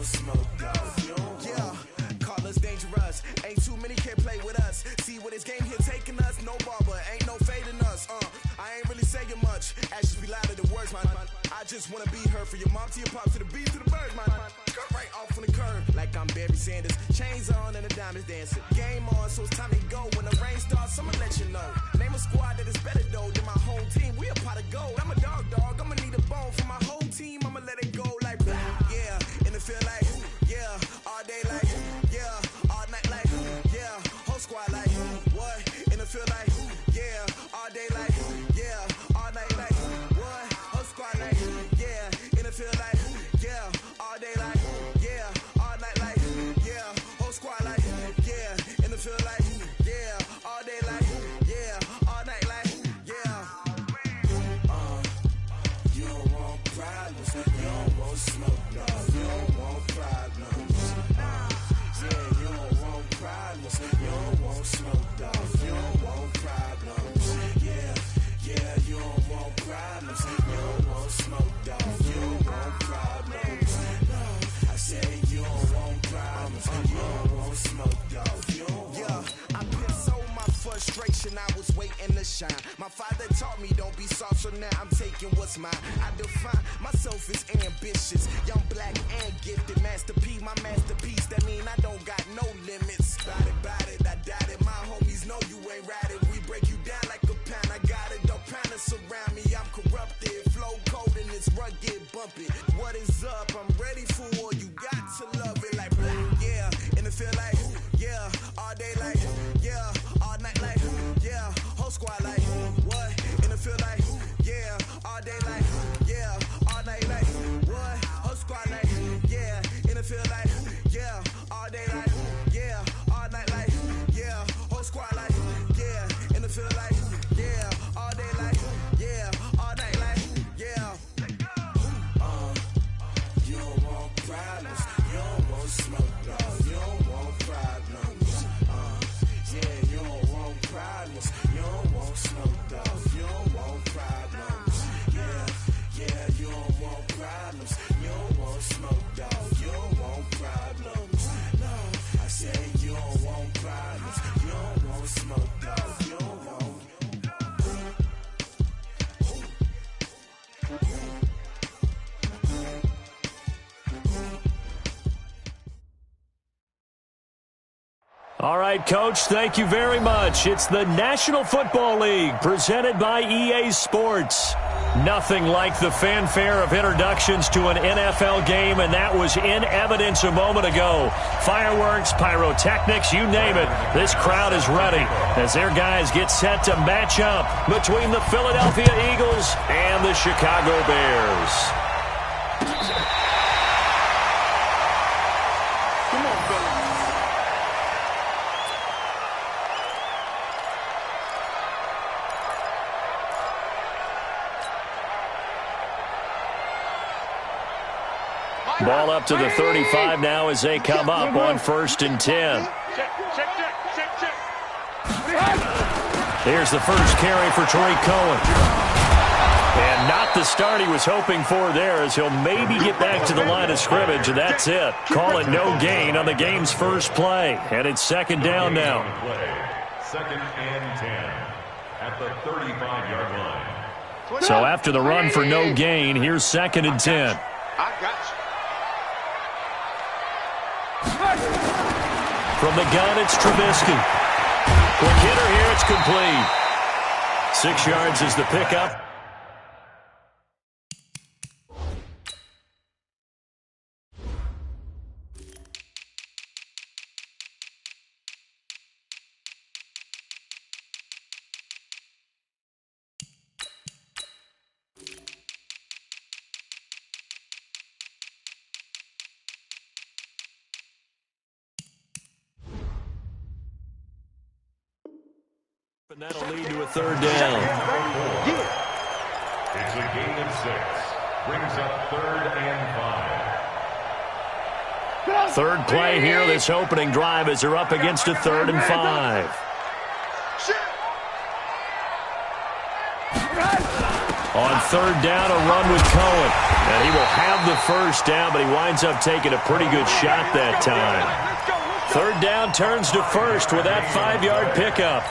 want smoke, dog. Yeah, call us dangerous. Ain't too many can play with us. See where this game here taking us. No barber, ain't no fading us. I ain't really saying much. Actions be louder than words, man. I just wanna be heard for your mom to your pop to the beat to the birds, man. Cut right off on the curb like I'm Barry Sanders. Chains on and the diamonds dancing. Game on, so it's time to go. When the rain starts, I'ma let you know. Name a squad that is better though than my home team. We a pot of gold. I'm a dog. I'ma need a bone for my whole team. I'ma let it go like yeah. In the field like yeah. All day like yeah. All night like yeah. Whole squad like what? In the field like yeah. All day like yeah. All night like what? Whole squad like yeah. In the field like yeah. All day like yeah. All night like yeah. Whole squad like yeah. In the field like yeah. All day like yeah. All night like yeah. You don't want problems. You don't want smoke, no. You don't want problems. Yeah, you don't want problems. You don't want smoke, dog. You don't want problems. Yeah, you don't want problems. You don't want smoke, dog. You don't want problems. No, I said you don't want problems. You don't want smoke, dog. You don't want. Yeah, I put so my frustration. I was waiting to shine. My father taught me don't be soft, so now I'm taking what's mine. I define myself as ambitious, young, black, and gifted. Master P, my masterpiece. That mean I don't got no limits. Bout it, I doubt it. My homies know you ain't ratted. We break you down like a pound. I got it, don't pound us around me. I'm corrupted, flow cold and it's rugged, bumpy. What is up? I'm ready for war. You got to love it like yeah. In the field like yeah. All day like yeah. All night like yeah. Whole squad like what? In the field like yeah. All day like yeah. All night like what? Whole squad like yeah. In the field like yeah. All day like yeah. All night like yeah. Whole squad like yeah. In the field like yeah. All day like yeah. All night like yeah. You don't want problems. You don't want smoke, dog. You don't want problems. Yeah, you don't want problems. You don't want smoke, dog. You don't want problems. Yeah, you don't want problems. You don't want smoke, dog. You don't want problems. No, I said you don't want problems. You don't want smoke, dog. You don't want. All right, Coach, thank you very much. It's the National Football League presented by EA Sports. Nothing like the fanfare of introductions to an NFL game, and that was in evidence a moment ago. Fireworks, pyrotechnics, you name it. This crowd is ready as their guys get set to match up between the Philadelphia Eagles and the Chicago Bears. Ball up to the 35 now as they come up on 1st and 10. Here's the first carry for Tariq Cohen. And not the start he was hoping for there, as he'll maybe get back to the line of scrimmage, and that's it. Call it no gain on the game's first play. And it's 2nd down now. 2nd and 10 at the 35-yard line. So after the run for no gain, here's 2nd and 10. I got you. From the gun, it's Trubisky. Quick hitter here, it's complete. 6 yards is the pickup. And that'll lead to a 3rd down. It's a gain of 6. Brings up 3rd and 5. 3rd play here, this opening drive, as they're up against a 3rd and 5. On third down, a run with Cohen. And he will have the first down, but he winds up taking a pretty good shot that time. Third down turns to first with that 5-yard pickup.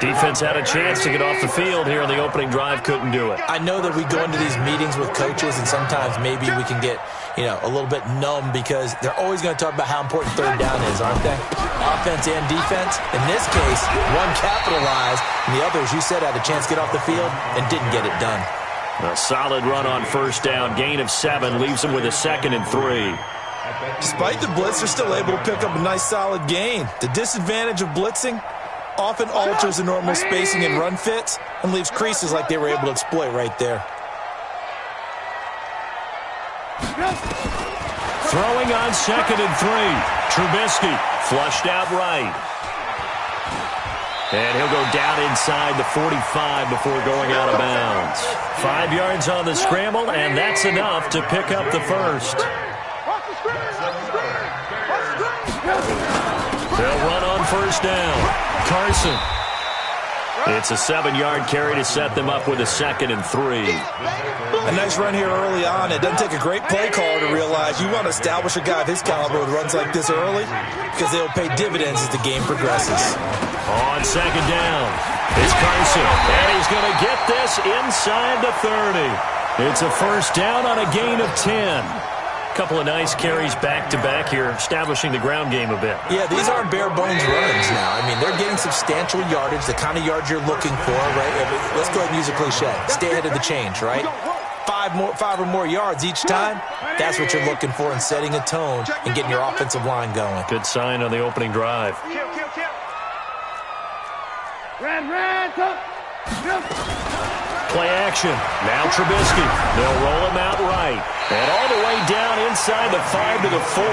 Defense had a chance to get off the field here on the opening drive, couldn't do it. I know that we go into these meetings with coaches, and sometimes maybe we can get, a little bit numb because they're always going to talk about how important third down is, aren't they? Offense and defense. In this case, one capitalized, and the other, as you said, had a chance to get off the field and didn't get it done. A solid run on first down. Gain of 7 leaves him with a 2nd and 3. Despite the blitz, they're still able to pick up a nice solid gain. The disadvantage of blitzing often alters the normal spacing and run fits and leaves creases like they were able to exploit right there. Throwing on 2nd and 3. Trubisky flushed out right. And he'll go down inside the 45 before going out of bounds. 5 yards on the scramble, and that's enough to pick up the first. They'll run on first down. Carson. It's a 7-yard carry to set them up with a 2nd and 3. A nice run here early on. It doesn't take a great play caller to realize you want to establish a guy of his caliber with runs like this early because they'll pay dividends as the game progresses. On 2nd down, it's Carson, and he's going to get this inside the 30. It's a first down on a gain of 10. Couple of nice carries back-to-back here, establishing the ground game a bit. Yeah, these aren't bare-bones runs now. I mean, they're getting substantial yardage, the kind of yards you're looking for, right? Let's go ahead and use a cliche. Stay ahead of the change, right? 5 or more yards each time, that's what you're looking for in setting a tone and getting your offensive line going. Good sign on the opening drive. Play action. Now Trubisky. They'll roll him out right. And all the way down inside the 5 to the 4.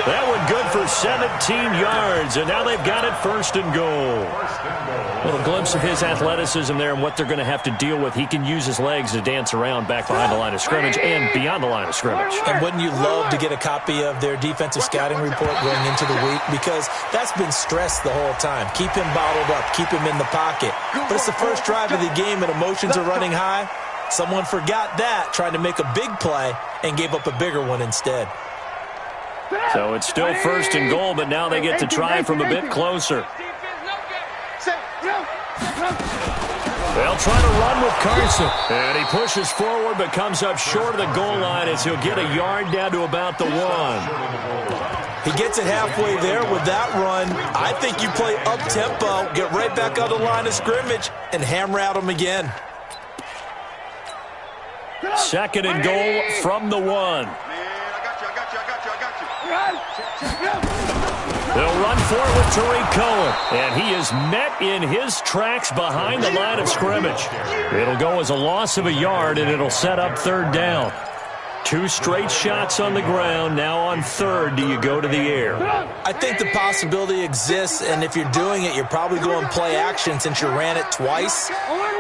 That one good for 17 yards. And now they've got it 1st and goal. A little glimpse of his athleticism there and what they're going to have to deal with. He can use his legs to dance around back behind the line of scrimmage and beyond the line of scrimmage. And wouldn't you love to get a copy of their defensive scouting report going into the week? Because that's been stressed the whole time. Keep him bottled up. Keep him in the pocket. But it's the first drive of the game and emotions are running high. Someone forgot that, trying to make a big play, and gave up a bigger one instead. So it's still 1st and goal, but now they get to try from a bit closer. They'll try to run with Carson. And he pushes forward but comes up short of the goal line as he'll get a yard down to about the 1. He gets it halfway there with that run. I think you play up-tempo, get right back on the line of scrimmage, and hammer at him again. 2nd and goal from the 1. They'll run for it with Tariq Cohen. And he is met in his tracks behind the line of scrimmage. It'll go as a loss of a yard, and it'll set up 3rd down. 2 straight shots on the ground. Now on 3rd, do you go to the air? I think the possibility exists, and if you're doing it, you're probably going play action since you ran it twice.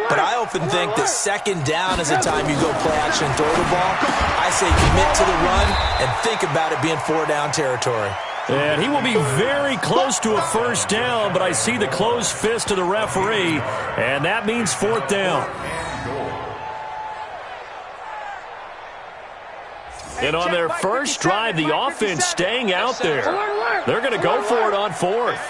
But I often think that 2nd down is the time you go play action and throw the ball. I say commit to the run and think about it being 4-down territory. And he will be very close to a 1st down, but I see the closed fist of the referee, and that means 4th down. And on their first drive, the offense staying out there. They're going to go for it on 4th.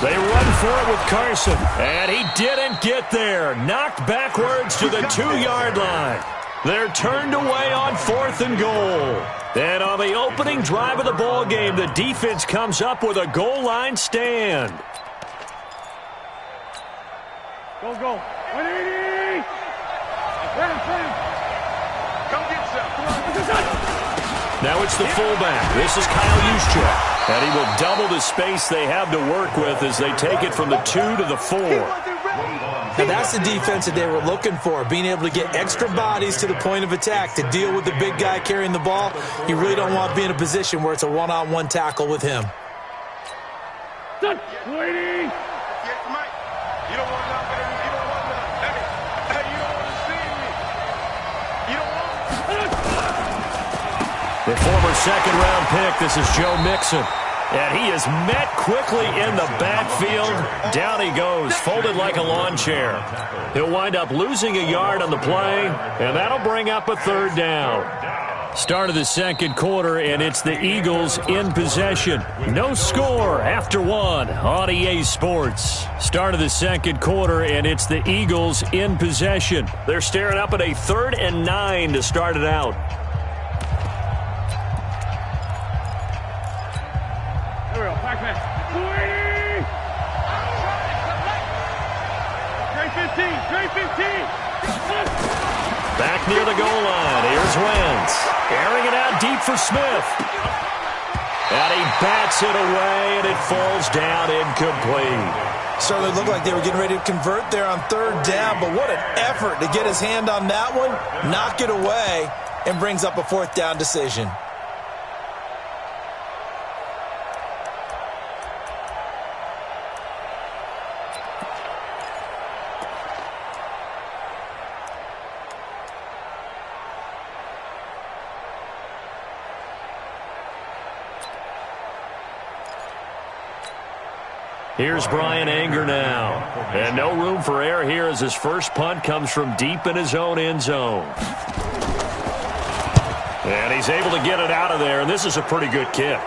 They run for it with Carson, and he didn't get there. Knocked backwards to the 2-yard line. They're turned away on 4th and goal. And on the opening drive of the ball game, the defense comes up with a goal line stand. Go. Now it's the fullback. This is Kyle Juszczyk. And he will double the space they have to work with as they take it from the 2 to the 4. Now that's the defense that they were looking for, being able to get extra bodies to the point of attack to deal with the big guy carrying the ball. You really don't want to be in a position where it's a one-on-one tackle with him. Waiting. The former 2nd-round pick, this is Joe Mixon. And he is met quickly in the backfield. Down he goes, folded like a lawn chair. He'll wind up losing a yard on the play, and that'll bring up a third down. Start of the second quarter, and it's the Eagles in possession. No score after one on EA Sports. Start of the second quarter, and it's the Eagles in possession. They're staring up at a 3rd and 9 to start it out. There we go. Back man. 315. Back near the goal line. Here's Wentz. Airing it out deep for Smith. And he bats it away, and it falls down incomplete. Certainly looked like they were getting ready to convert there on 3rd down, but what an effort to get his hand on that one, knock it away, and brings up a 4th down decision. Here's Brian Anger now. And no room for error here as his first punt comes from deep in his own end zone. And he's able to get it out of there, and this is a pretty good kick.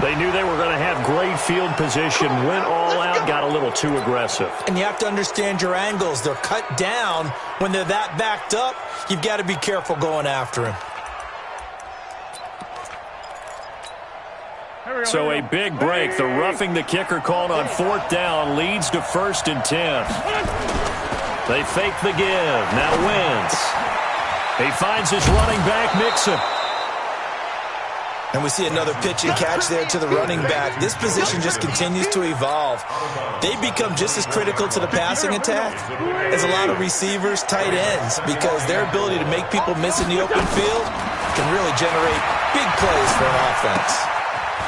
They knew they were going to have great field position, went all out, got a little too aggressive. And you have to understand your angles. They're cut down. When they're that backed up, you've got to be careful going after him. So a big break. The roughing the kicker called on 4th down leads to 1st and 10. They fake the give. Now Wentz. He finds his running back, Mixon. And we see another pitch and catch there to the running back. This position just continues to evolve. They become just as critical to the passing attack as a lot of receivers, tight ends, because their ability to make people miss in the open field can really generate big plays for an offense.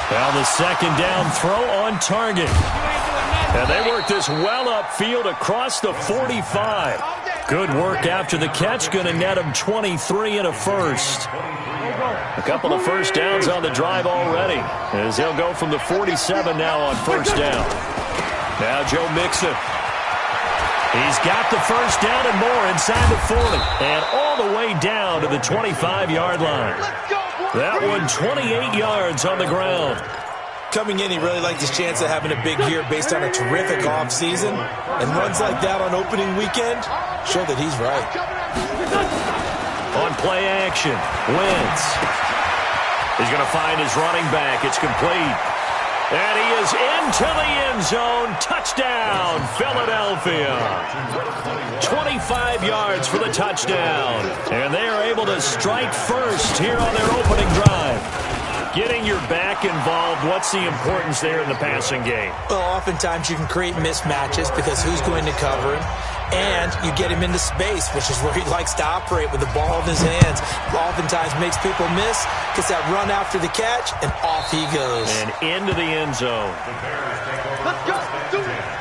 Now the 2nd down throw on target. And they work this well upfield across the 45. Good work after the catch, going to net him 23 and a first. A couple of first downs on the drive already, as they'll go from the 47 now on 1st down. Now Joe Mixon. He's got the first down and more inside the 40, and all the way down to the 25-yard line. That one 28 yards on the ground. Coming in, he really liked his chance of having a big year based on a terrific offseason. And runs like that on opening weekend show that he's right. On play action, Wentz. He's going to find his running back. It's complete. And he is into the end zone. Touchdown, Philadelphia. 25 yards for the touchdown. And they are able to strike first here on their opening drive. Getting your back involved, what's the importance there in the passing game? Well, oftentimes you can create mismatches because who's going to cover him? And you get him into space, which is where he likes to operate with the ball in his hands. Oftentimes makes people miss, gets that run after the catch, and off he goes. And into the end zone. Let's go. Do it.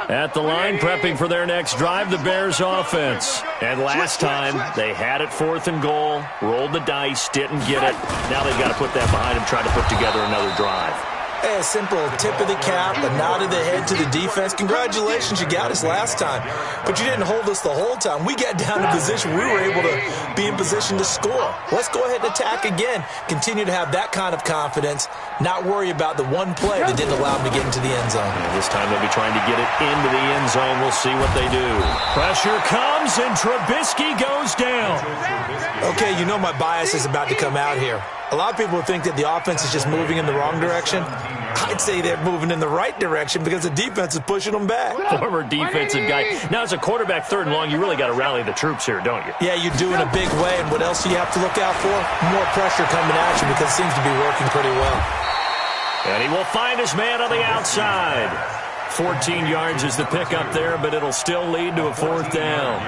At the line, prepping for their next drive, the Bears offense. And last time, they had it 4th and goal, rolled the dice, didn't get it. Now they've got to put that behind them, try to put together another drive. Hey, a simple tip of the cap, a nod of the head to the defense. Congratulations, you got us last time. But you didn't hold us the whole time. We got down to position. We were able to be in position to score. Let's go ahead and attack again. Continue to have that kind of confidence. Not worry about the one play that didn't allow them to get into the end zone. And this time they'll be trying to get it into the end zone. We'll see what they do. Pressure comes, and Trubisky goes down. Okay, you know my bias is about to come out here. A lot of people think that the offense is just moving in the wrong direction. I'd say they're moving in the right direction because the defense is pushing them back. Former defensive guy. Now, as a quarterback 3rd and long, you really got to rally the troops here, don't you? Yeah, you do in a big way. And what else do you have to look out for? More pressure coming at you because it seems to be working pretty well. And he will find his man on the outside. 14 yards is the pickup there, but it'll still lead to a 4th down.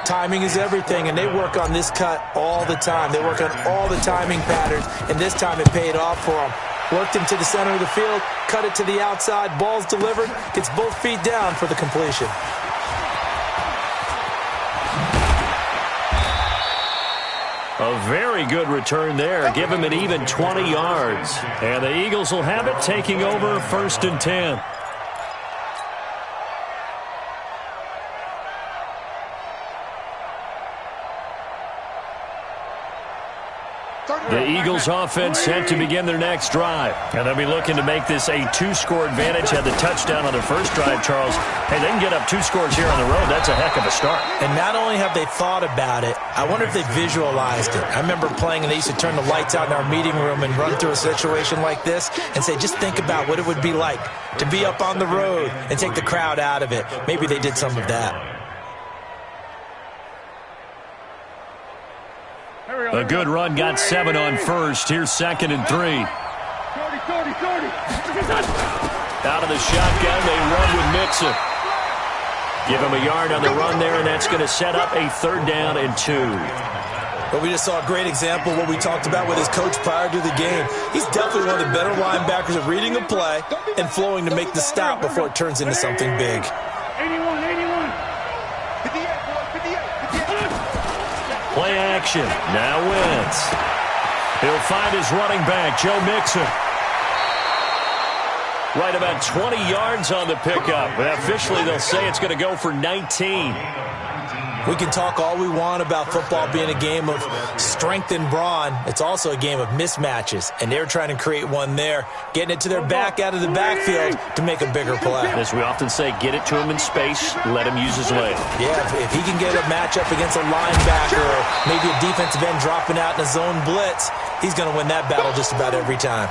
Timing is everything, and they work on this cut all the time. They work on all the timing patterns, and this time it paid off for them. Worked him to the center of the field, cut it to the outside, ball's delivered, gets both feet down for the completion. A very good return there. Give him an even 20 yards. And the Eagles will have it, taking over 1st and 10. The Eagles offense set to begin their next drive. And they'll be looking to make this a 2-score advantage. Had the touchdown on their first drive, Charles. Hey, they can get up 2 scores here on the road. That's a heck of a start. And not only have they thought about it, I wonder if they visualized it. I remember playing, and they used to turn the lights out in our meeting room and run through a situation like this and say, just think about what it would be like to be up on the road and take the crowd out of it. Maybe they did some of that. A good run got 7 on first. Here's 2nd and 3. Out of the shotgun, they run with Mixon. Give him a yard on the run there, and that's going to set up a 3rd down and 2. But we just saw a great example of what we talked about with his coach prior to the game. He's definitely one of the better linebackers at reading a play and flowing to make the stop before it turns into something big. 81. Play action. Now Wentz. He'll find his running back, Joe Mixon. Right about 20 yards on the pickup. But officially, they'll say it's going to go for 19. We can talk all we want about football being a game of strength and brawn. It's also a game of mismatches, and they're trying to create one there, getting it to their back out of the backfield to make a bigger play. As we often say, get it to him in space, let him use his leg. Yeah, if he can get a matchup against a linebacker or maybe a defensive end dropping out in a zone blitz, he's going to win that battle just about every time.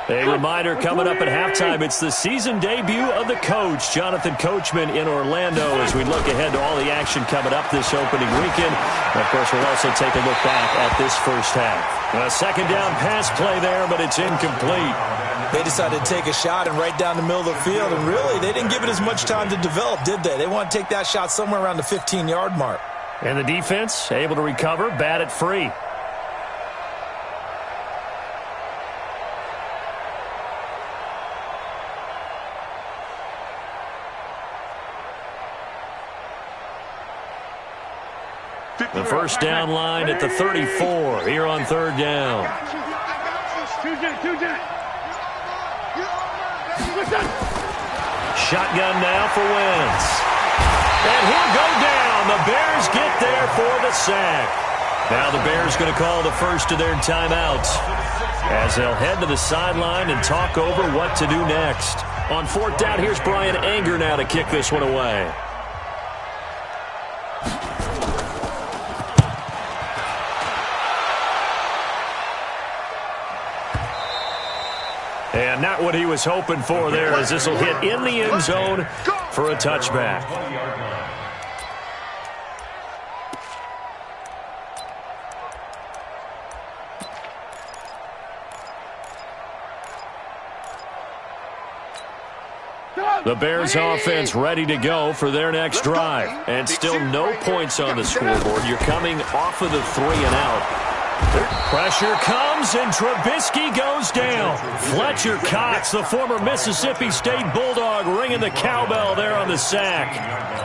A reminder coming up at halftime, it's the season debut of the coach, Jonathan Coachman, in Orlando, as we look ahead to all the action coming up this opening weekend. And of course, we'll also take a look back at this first half. A 2nd down pass play there, but it's incomplete. They decided to take a shot and right down the middle of the field, and really, they didn't give it as much time to develop, did they? They want to take that shot somewhere around the 15-yard mark. And the defense able to recover, bat it free. The first down line at the 34 here on 3rd down. Shotgun now for Wentz. And he'll go down. The Bears get there for the sack. Now the Bears going to call the first of their timeouts as they'll head to the sideline and talk over what to do next. On 4th down, here's Brian Anger now to kick this one away. And not what he was hoping for there, as this will hit in the end zone for a touchback. The Bears offense ready to go for their next drive. And still no points on the scoreboard. You're coming off of the 3 and out. Pressure comes, and Trubisky goes down. Fletcher Cox, the former Mississippi State Bulldog, ringing the cowbell there on the sack.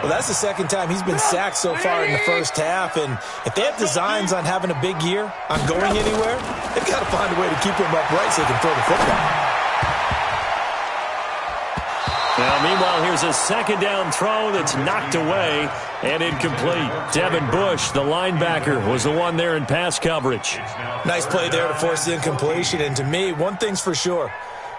Well, that's the 2nd time he's been sacked so far in the first half, and if they have designs on having a big year, on going anywhere, they've got to find a way to keep him upright so they can throw the football. Now, meanwhile, here's a 2nd down throw that's knocked away and incomplete. Devin Bush, the linebacker, was the one there in pass coverage. Nice play there to force the incompletion. And to me, one thing's for sure.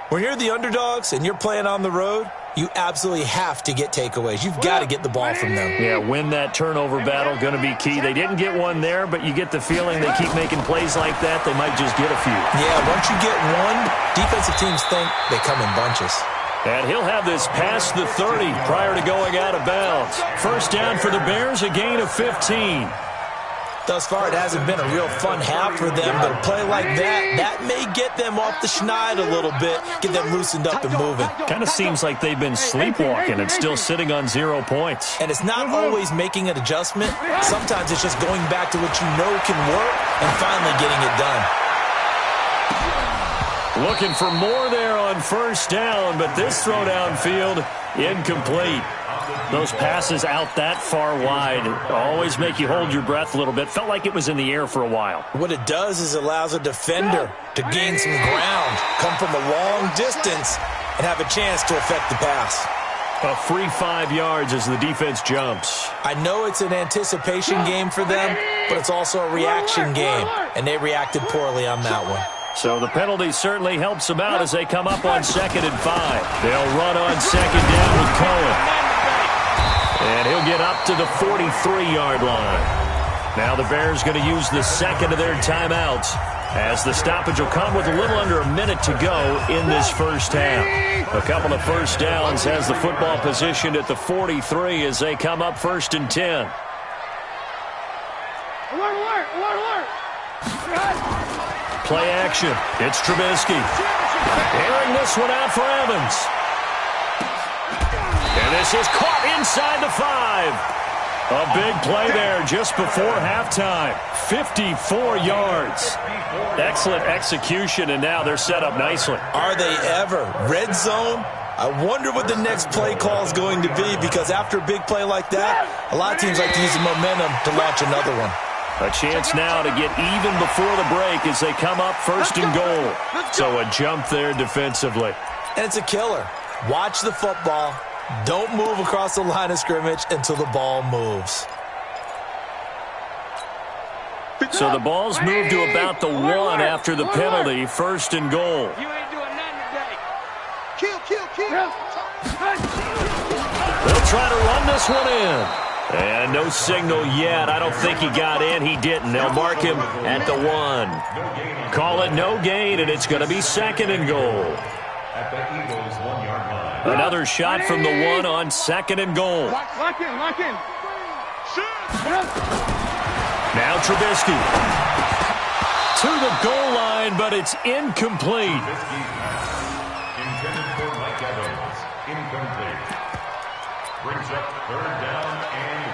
When you're the underdogs and you're playing on the road, you absolutely have to get takeaways. You've got to get the ball from them. Yeah, win that turnover battle, going to be key. They didn't get one there, but you get the feeling they keep making plays like that, they might just get a few. Yeah, once you get one, defensive teams think they come in bunches. And he'll have this past the 30 prior to going out of bounds. First down for the Bears, a gain of 15. Thus far, it hasn't been a real fun half for them, but a play like that may get them off the schneid a little bit, get them loosened up and moving. Kind of seems like they've been sleepwalking and still sitting on 0 points. And it's not always making an adjustment. Sometimes it's just going back to what you know can work and finally getting it done. Looking for more there on first down, but this throw downfield, incomplete. Those passes out that far wide always make you hold your breath a little bit. Felt like it was in the air for a while. What it does is it allows a defender to gain some ground, come from a long distance, and have a chance to affect the pass. A free 5 yards as the defense jumps. I know it's an anticipation game for them, but it's also a reaction game, and they reacted poorly on that one. So the penalty certainly helps them out as they come up on 2nd and 5. They'll run on 2nd down with Cohen. And he'll get up to the 43-yard line. Now the Bears going to use the second of their timeouts as the stoppage will come with a little under a minute to go in this first half. A couple of first downs has the football positioned at the 43 as they come up 1st and 10. Alert, alert, alert, alert. Play action. It's Trubisky. Airing this one out for Evans. And this is caught inside the 5. A big play there just before halftime. 54 yards. Excellent execution, and now they're set up nicely. Are they ever? Red zone? I wonder what the next play call is going to be, because after a big play like that, a lot of teams like to use the momentum to launch another one. A chance now to get even before the break as they come up 1st and goal. So a jump there defensively. And it's a killer. Watch the football. Don't move across the line of scrimmage until the ball moves. So the ball's moved to about the 1 after the penalty. 1st and goal. You ain't doing nothing today. Kill. They'll try to run this one in. And no signal yet. I don't think he got in. He didn't. They'll mark him at the 1. Call it no gain, and it's going to be 2nd and goal. At the Eagles' 1-yard line. Another shot from the 1 on 2nd and goal. Lock in. Now Trubisky. To the goal line, but it's incomplete. Intended for Mike Evans. Incomplete. Brings up 3rd down and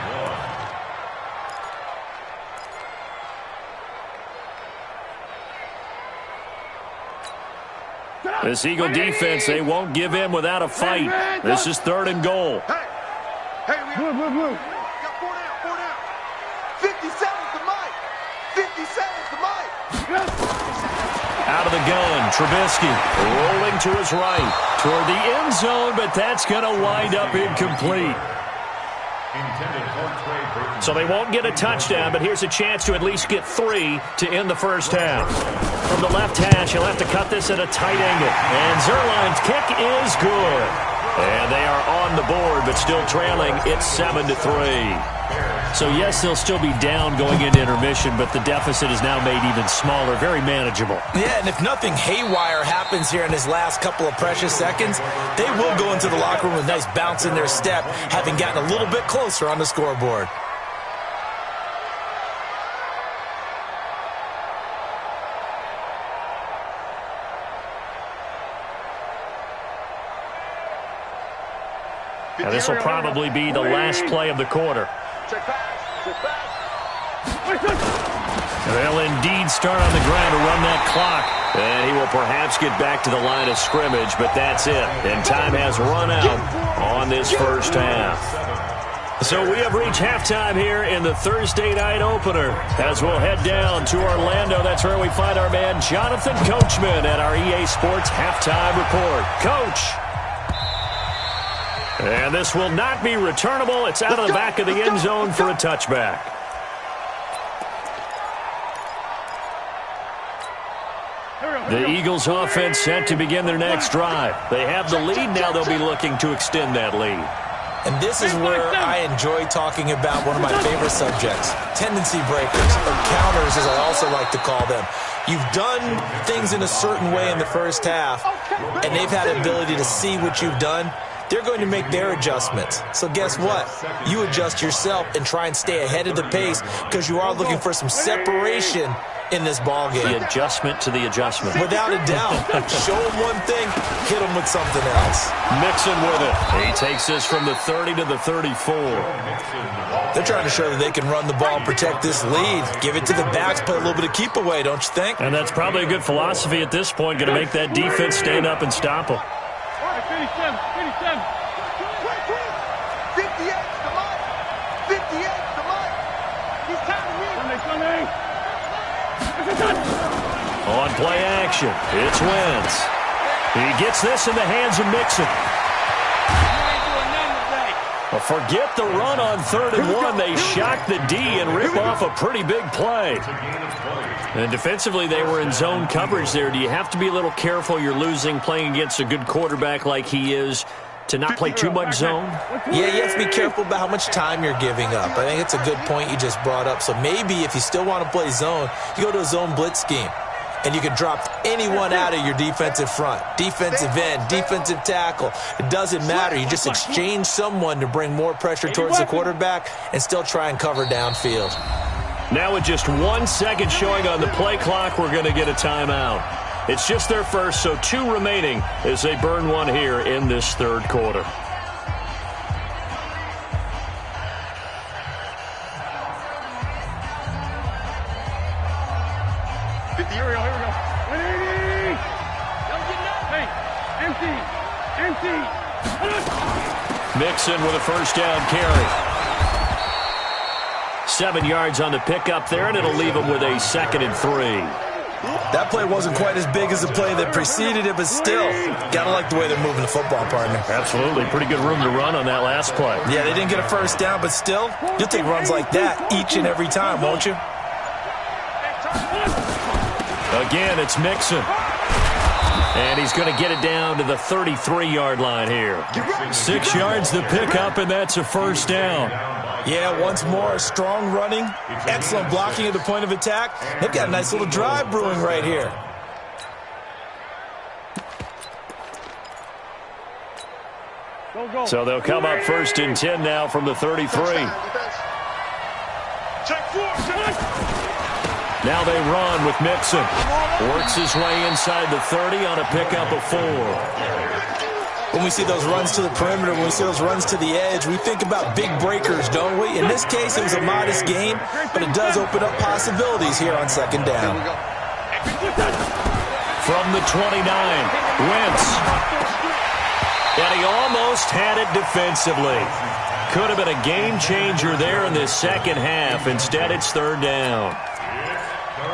1. This Eagle defense, they won't give in without a fight. This is 3rd and goal. Hey, blue. Got 4 down. 57's the mic. 57's the mic. Out of the gun, Trubisky rolling to his right toward the end zone, but that's going to wind up incomplete. So they won't get a touchdown, but here's a chance to at least get 3 to end the first half. From the left hash, he'll have to cut this at a tight angle. And Zerline's kick is good. And they are on the board, but still trailing. It's 7-3. So, yes, they'll still be down going into intermission, but the deficit is now made even smaller, very manageable. Yeah, and if nothing haywire happens here in his last couple of precious seconds, they will go into the locker room with a nice bounce in their step, having gotten a little bit closer on the scoreboard. And this will probably be the last play of the quarter. Check pass. They'll indeed start on the ground to run that clock. And he will perhaps get back to the line of scrimmage, but that's it. And time has run out on this first half. So we have reached halftime here in the Thursday night opener. As we'll head down to Orlando, that's where we find our man Jonathan Coachman at our EA Sports Halftime Report. Coach. And this will not be returnable. It's out of the back of the end zone for a touchback. The Eagles offense set to begin their next drive. They have the lead. Now they'll be looking to extend that lead. And this is where I enjoy talking about one of my favorite subjects, tendency breakers, or counters as I also like to call them. you've done things in a certain way in the first half, and they've had the ability to see what you've done, they're going to make their adjustments. So guess what? You adjust yourself and try and stay ahead of the pace because you are looking for some separation in this ball game. The adjustment to the adjustment. Without a doubt. Show them one thing, hit them with something else. Mixon with it. He takes this from the 30 to the 34. They're trying to show that they can run the ball and protect this lead. Give it to the backs, play a little bit of keep away, don't you think? And that's probably a good philosophy at this point. Going to make that defense stand up and stop them. 58 to Mike. 58 to Mike. He's timing me. On play action, it's Wentz. He gets this in the hands of Mixon. Well, forget the run on 3rd and 1. They shock the D and rip off a pretty big play. And defensively, they were in zone coverage there. Do you have to be a little careful? You're losing playing against a good quarterback like he is to not play too much zone? Yeah, you have to be careful about how much time you're giving up. I think it's a good point you just brought up. So maybe if you still want to play zone, you go to a zone blitz scheme. And you can drop anyone out of your defensive front, defensive end, defensive tackle. It doesn't matter. You just exchange someone to bring more pressure towards the quarterback and still try and cover downfield. Now with just 1 second showing on the play clock, we're going to get a timeout. It's just their first, so 2 remaining as they burn one here in this 3rd quarter. Here we go. 180. Hey, empty. Mixon with a first down carry. 7 yards on the pickup there, and it'll leave him with a 2nd and 3. That play wasn't quite as big as the play that preceded it, but still, gotta like the way they're moving the football, partner. Absolutely. Pretty good room to run on that last play. Yeah, they didn't get a first down, but still, you'll take runs like that each and every time, won't you? Again, it's Mixon. And he's going to get it down to the 33-yard line here. 6 yards to pick up, and that's a first down. Yeah, once more, strong running, excellent blocking at the point of attack. They've got a nice little drive brewing right here. So they'll come up 1st and 10 now from the 33. Now they run with Mixon. Works his way inside the 30 on a pickup of 4. When we see those runs to the perimeter, when we see those runs to the edge, we think about big breakers, don't we? In this case, it was a modest gain, but it does open up possibilities here on 2nd down. From the 29, Wentz. And he almost had it defensively. Could have been a game changer there in this 2nd half. Instead, it's 3rd down.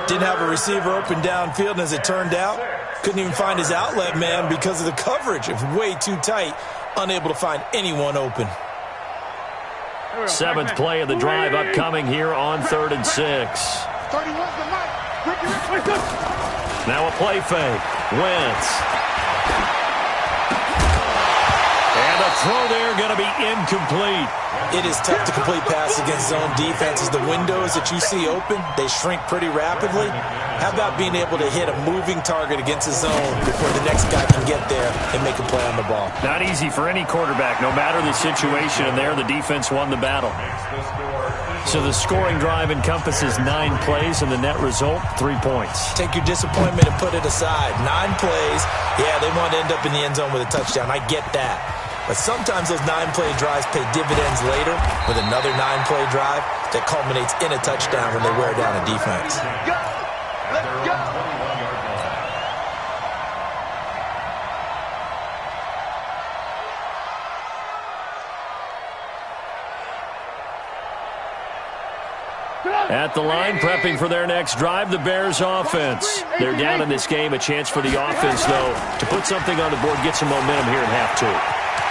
Didn't have a receiver open downfield, and as it turned out, couldn't even find his outlet man because of the coverage. It was way too tight, unable to find anyone open. 7th play of the drive upcoming here on 3rd and 6. Now a play fake. Wentz. And a throw there going to be incomplete. It is tough to complete passes against zone defenses. The windows that you see open, they shrink pretty rapidly. How about being able to hit a moving target against a zone before the next guy can get there and make a play on the ball? Not easy for any quarterback, no matter the situation, and there the defense won the battle. So the scoring drive encompasses 9 plays, and the net result, 3 points. Take your disappointment and put it aside. 9 plays, yeah, they want to end up in the end zone with a touchdown. I get that. But sometimes those 9-play drives pay dividends later with another 9-play drive that culminates in a touchdown when they wear down a defense. Let's go. At the line, prepping for their next drive, the Bears offense. They're down in this game. A chance for the offense, though, to put something on the board, get some momentum here in half 2.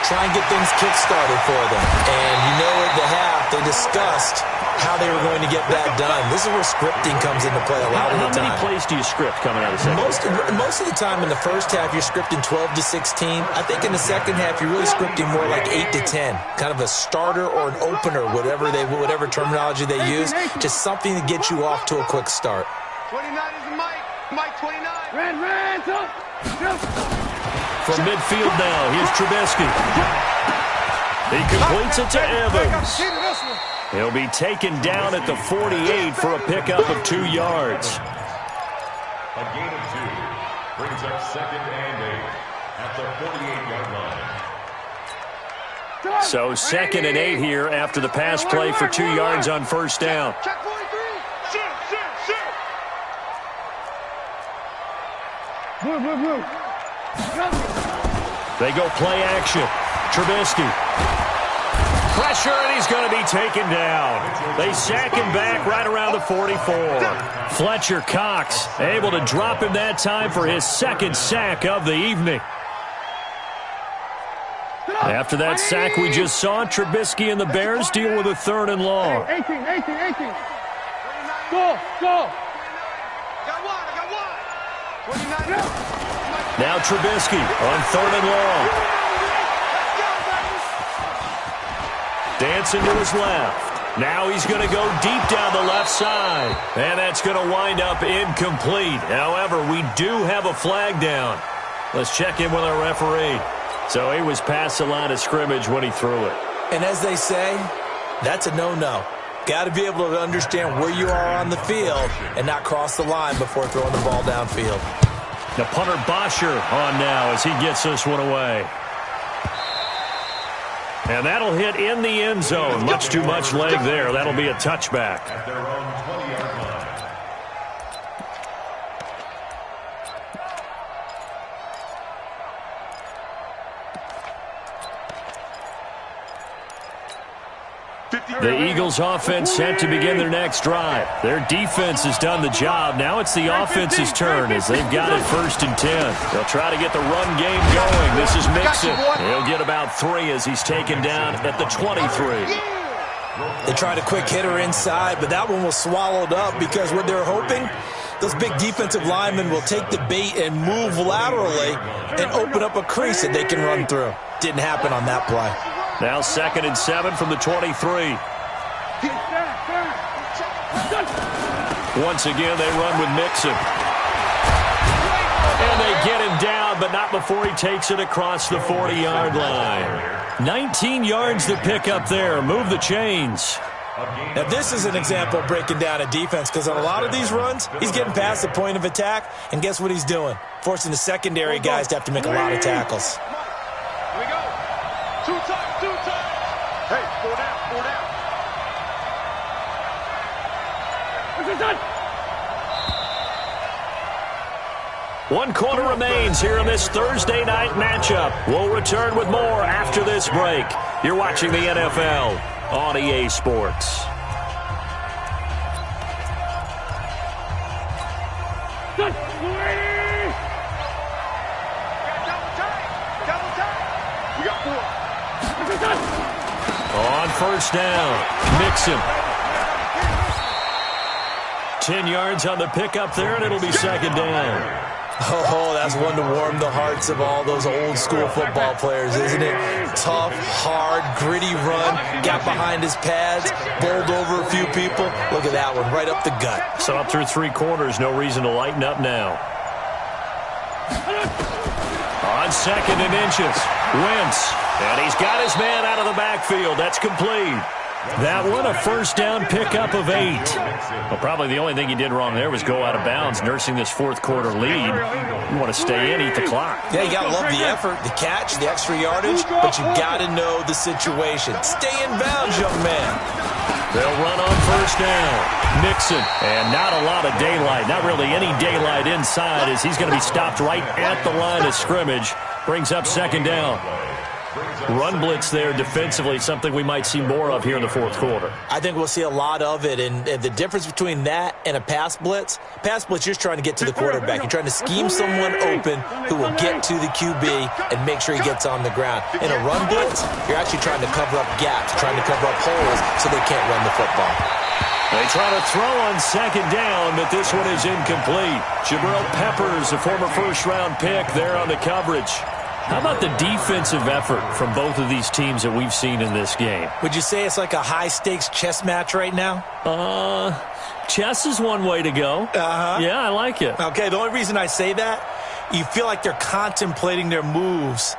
Try and get things kick-started for them. And you know at the half, they discussed how they were going to get that done. This is where scripting comes into play a lot of the time. How many plays do you script coming out of the second? Most of the time in the first half, you're scripting 12 to 16. I think in the second half, you're really scripting more like 8 to 10. Kind of a starter or an opener, whatever terminology they use. Just something to get you off to a quick start. 29 is the mic. Mike 29. Ran, up. From midfield now, here's Trubisky. He completes it to Evans. He'll be taken down at the 48 for a pickup of 2 yards. A gain of 2 brings up 2nd and 8 at the 48-yard line. So 2nd and 8 here after the pass play for 2 yards on first down. Check 43. Shoot. Move. They go play action. Trubisky. Pressure, and he's going to be taken down. They sack him back right around the 44. Fletcher Cox able to drop him that time for his 2nd sack of the evening. After that sack we just saw, Trubisky and the Bears deal with a 3rd and long. 18. Go. Got one. 29. Now Trubisky on 3rd and long. Dancing to his left. Now he's going to go deep down the left side. And that's going to wind up incomplete. However, we do have a flag down. Let's check in with our referee. So he was past the line of scrimmage when he threw it. And as they say, that's a no-no. Got to be able to understand where you are on the field and not cross the line before throwing the ball downfield. The punter Bosher on now as he gets this one away. And that'll hit in the end zone. Much too much leg there. That'll be a touchback. At their own 20-yard line. The Eagles offense set to begin their next drive. Their defense has done the job. Now it's the offense's turn as they've got it 1st and 10. They'll try to get the run game going. This is Mixon. He'll get about 3 as he's taken down at the 23. They tried a quick hitter inside, but that one was swallowed up because what they're hoping, those big defensive linemen will take the bait and move laterally and open up a crease that they can run through. Didn't happen on that play. Now 2nd and 7 from the 23. Once again, they run with Mixon. And they get him down, but not before he takes it across the 40-yard line. 19 yards to pick up there. Move the chains. Now, this is an example of breaking down a defense because on a lot of these runs, he's getting past the point of attack, and guess what he's doing? Forcing the secondary guys to have to make a lot of tackles. Here we go. 2 times. Hey, 4 down. One quarter remains here in this Thursday night matchup. We'll return with more after this break. You're watching the NFL on EA Sports. Double time. We got 4. On first down, Mixon. 10 yards on the pickup there, and it'll be 2nd down. Oh, that's one to warm the hearts of all those old school football players, isn't it? Tough, hard, gritty run, got behind his pads, bowled over a few people. Look at that one, right up the gut. So up through 3 quarters, no reason to lighten up now. On 2nd and inches, Wentz. And he's got his man out of the backfield. That's complete. That one, a first down pickup of 8. Well, probably the only thing he did wrong there was go out of bounds, nursing this 4th quarter lead. You want to stay in, eat the clock. Yeah, you got to love the effort, the catch, the extra yardage, but you got to know the situation. Stay in bounds, young man. They'll run on first down. Mixon, and not a lot of daylight, not really any daylight inside as he's going to be stopped right at the line of scrimmage. Brings up 2nd down. Run blitz there defensively, something we might see more of here in the 4th quarter. I think we'll see a lot of it, and the difference between that and a pass blitz, you're just trying to get to the quarterback. You're trying to scheme someone open who will get to the QB and make sure he gets on the ground. In a run blitz, you're actually trying to cover up gaps, trying to cover up holes so they can't run the football. They try to throw on 2nd down, but this one is incomplete. Jabril Peppers, a former first-round pick there on the coverage. How about the defensive effort from both of these teams that we've seen in this game? Would you say it's like a high-stakes chess match right now? Chess is one way to go. Yeah, I like it. Okay, the only reason I say that, you feel like they're contemplating their moves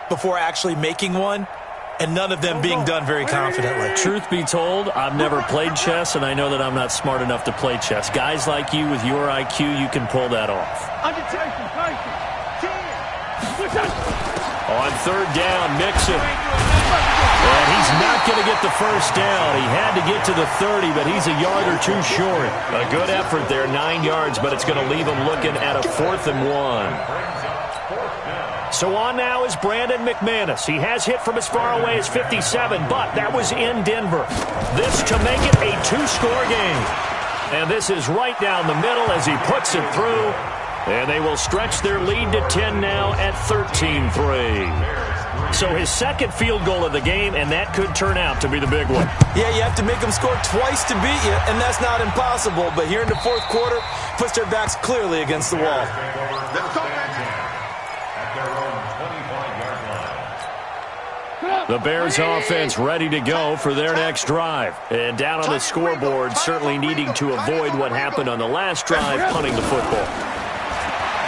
before actually making one, and none of them being done very confidently. Truth be told, I've never played chess, and I know that I'm not smart enough to play chess. Guys like you with your IQ, you can pull that off. On third down, Mixon. And he's not going to get the first down. He had to get to the 30, but he's a yard or two short. A good effort there, 9 yards, but it's going to leave him looking at a 4th and 1. So on now is Brandon McManus. He has hit from as far away as 57, but that was in Denver. This to make it a 2-score game. And this is right down the middle as he puts it through. And they will stretch their lead to 10 now at 13-3. So his second field goal of the game, and that could turn out to be the big one. Yeah, you have to make them score twice to beat you, and that's not impossible. But here in the fourth quarter, puts their backs clearly against the wall. The Bears offense ready to go for their next drive. And down on the scoreboard, certainly needing to avoid what happened on the last drive, punting the football.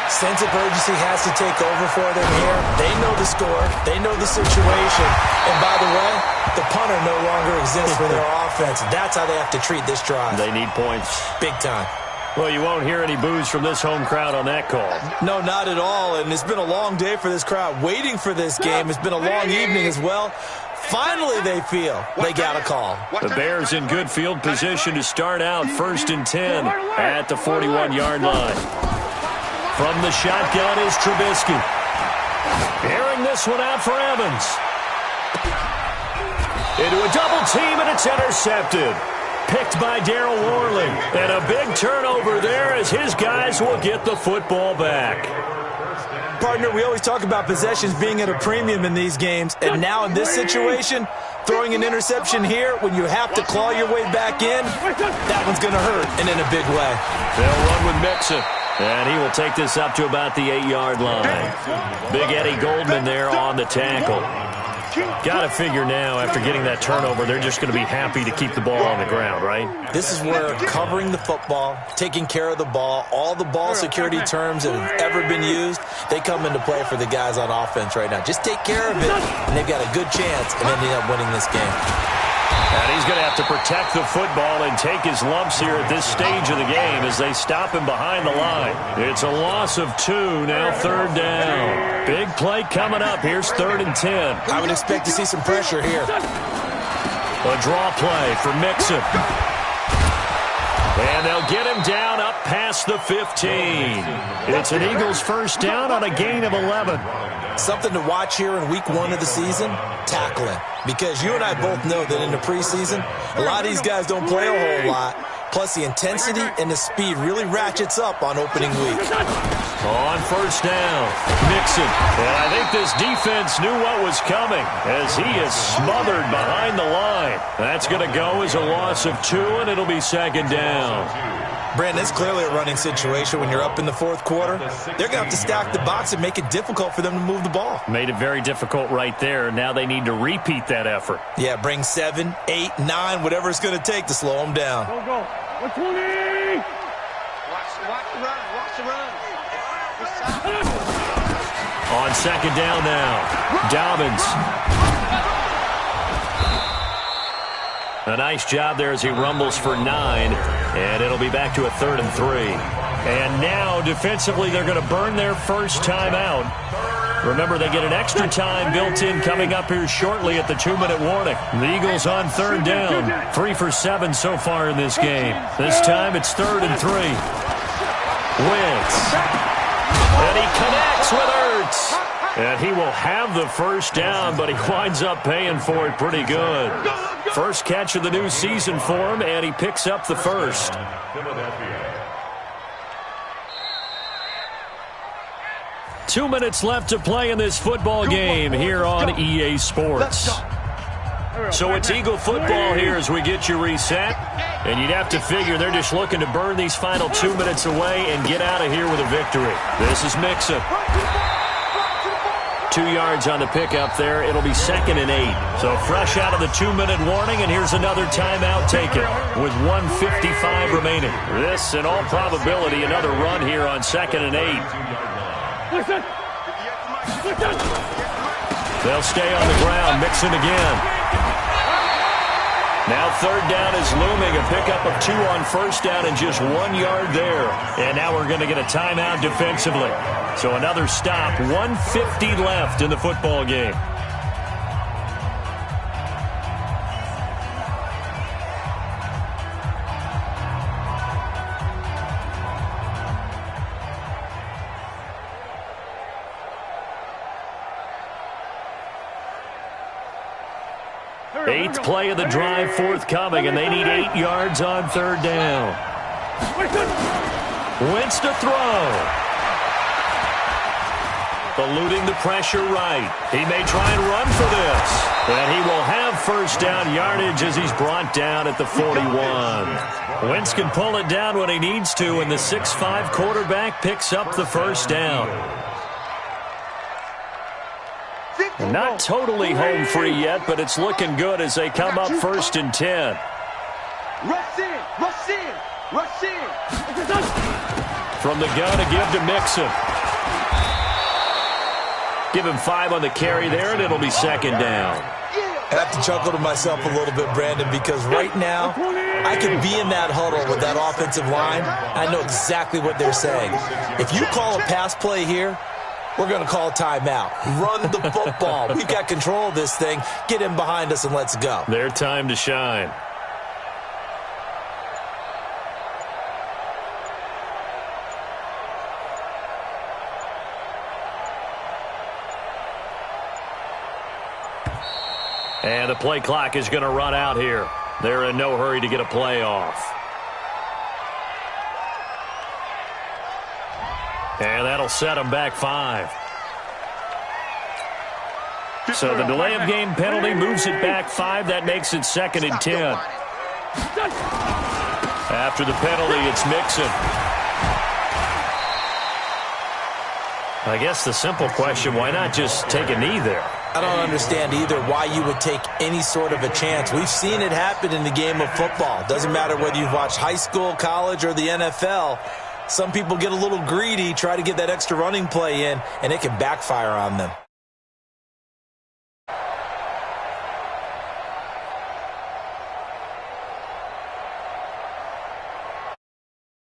Sense of urgency has to take over for them here. They know the score. They know the situation. And by the way, the punter no longer exists for their offense. That's how they have to treat this drive. They need points. Big time. Well, you won't hear any boos from this home crowd on that call. No, not at all. And it's been a long day for this crowd waiting for this game. It's been a long evening as well. Finally, they feel they got a call. The Bears in good field position to start out 1st and 10 at the 41-yard line. From the shotgun is Trubisky. Airing this one out for Evans. Into a double team, and it's intercepted. Picked by Darryl Worley. And a big turnover there as his guys will get the football back. Partner, we always talk about possessions being at a premium in these games. And now in this situation, throwing an interception here when you have to claw your way back in, that one's going to hurt, and in a big way. They'll run with Mixon. And he will take this up to about the 8-yard line. Big Eddie Goldman there on the tackle. Got to figure now, after getting that turnover, they're just going to be happy to keep the ball on the ground, right? This is where covering the football, taking care of the ball, all the ball security terms that have ever been used, they come into play for the guys on offense right now. Just take care of it, and they've got a good chance of ending up winning this game. And he's going to have to protect the football and take his lumps here at this stage of the game as they stop him behind the line. It's a loss of 2, now 3rd down. Big play coming up. Here's 3rd and 10. I would expect to see some pressure here. A draw play for Mixon. And they'll get him down up past the 15. It's an Eagles first down on a gain of 11. Something to watch here in week 1 of the season, tackling. Because you and I both know that in the preseason, a lot of these guys don't play a whole lot. Plus, the intensity and the speed really ratchets up on opening week. On first down, Mixon. And I think this defense knew what was coming as he is smothered behind the line. That's going to go as a loss of 2, and it'll be 2nd down. Brandon, it's clearly a running situation when you're up in the fourth quarter. They're going to have to stack the box and make it difficult for them to move the ball. Made it very difficult right there. Now they need to repeat that effort. Yeah, bring 7, 8, 9, whatever it's going to take to slow them down. Go. 120. Watch the run. Watch the run. On 2nd down now, Dobbins. A nice job there as he rumbles for 9, and it'll be back to a 3rd and 3. And now, defensively, they're going to burn their first time out. Remember, they get an extra time built in coming up here shortly at the 2-minute warning. The Eagles on 3rd down, 3 for 7 so far in this game. This time, it's 3rd and 3. Wentz. And he connects with Ertz. And he will have the first down, but he winds up paying for it pretty good. First catch of the new season for him, and he picks up the first. 2 minutes left to play in this football game here on EA Sports. So it's Eagle football here as we get you reset. And you'd have to figure they're just looking to burn these final 2 minutes away and get out of here with a victory. This is Mixon. 2 yards on the pickup there. It'll be 2nd and 8. So fresh out of the 2-minute warning, and here's another timeout taken with 1:55 remaining. This, in all probability, another run here on 2nd and 8. They'll stay on the ground, Mixon again. Now 3rd down is looming, a pickup of 2 on 1st down and just 1 yard there. And now we're going to get a timeout defensively. So another stop, 1:50 left in the football game. Eighth play of the drive forthcoming, and they need 8 yards on 3rd down. Wentz to throw. Eluding the pressure right. He may try and run for this. And he will have 1st down yardage as he's brought down at the 41. Wentz can pull it down when he needs to, and the 6'5" quarterback picks up the 1st down. Not totally home free yet, but it's looking good as they come up 1st and 10. Rush in, rush in, rush in. From the gun to give to Mixon. Give him 5 on the carry there, and it'll be 2nd down. I have to chuckle to myself a little bit, Brandon, because right now I could be in that huddle with that offensive line. I know exactly what they're saying. If you call a pass play here, we're going to call a timeout. Run the football. We've got control of this thing. Get him behind us and let's go. Their time to shine. And the play clock is going to run out here. They're in no hurry to get a play off. And that'll set them back 5. So the delay of game penalty moves it back 5. That makes it 2nd and 10. After the penalty, it's Mixon. I guess the simple question, why not just take a knee there? I don't understand either why you would take any sort of a chance. We've seen it happen in the game of football. Doesn't matter whether you've watched high school, college, or the NFL. Some people get a little greedy, try to get that extra running play in, and it can backfire on them.